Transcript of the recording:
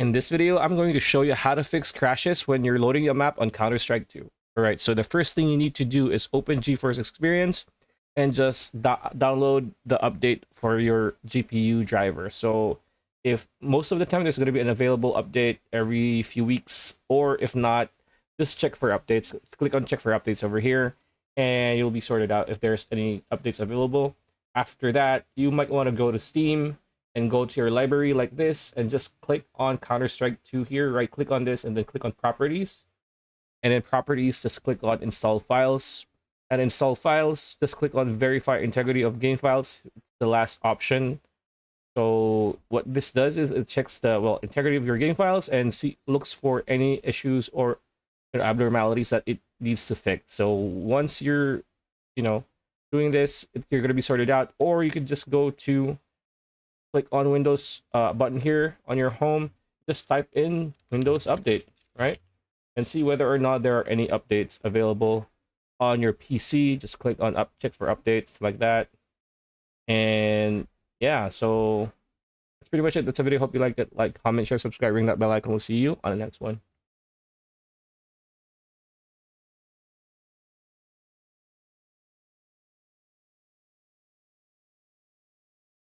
In this video, I'm going to show you how to fix crashes when you're loading a map on Counter-Strike 2. Alright, so the first thing you need to do is open GeForce Experience and just download the update for your GPU driver. So if most of the time there's going to be an available update every few weeks, or if not, just check for updates. Click on check for updates over here and you'll be sorted out if there's any updates available. After that, you might want to go to Steam and go to your library like this and just click on Counter-Strike 2 here. Right click on this and then click on properties, and in properties just click on install files, and install files just click on verify integrity of game files. It's the last option. So what this does is it checks the integrity of your game files and looks for any issues or abnormalities that it needs to fix. So once you're doing this, you're going to be sorted out. Or you could just go to click on Windows button here on your home, just type in Windows Update, right? And see whether or not there are any updates available on your PC. Just click on check for updates like that. And yeah, so that's pretty much it. That's a video. Hope you liked it. Like, comment, share, subscribe, ring that bell icon. We'll see you on the next one.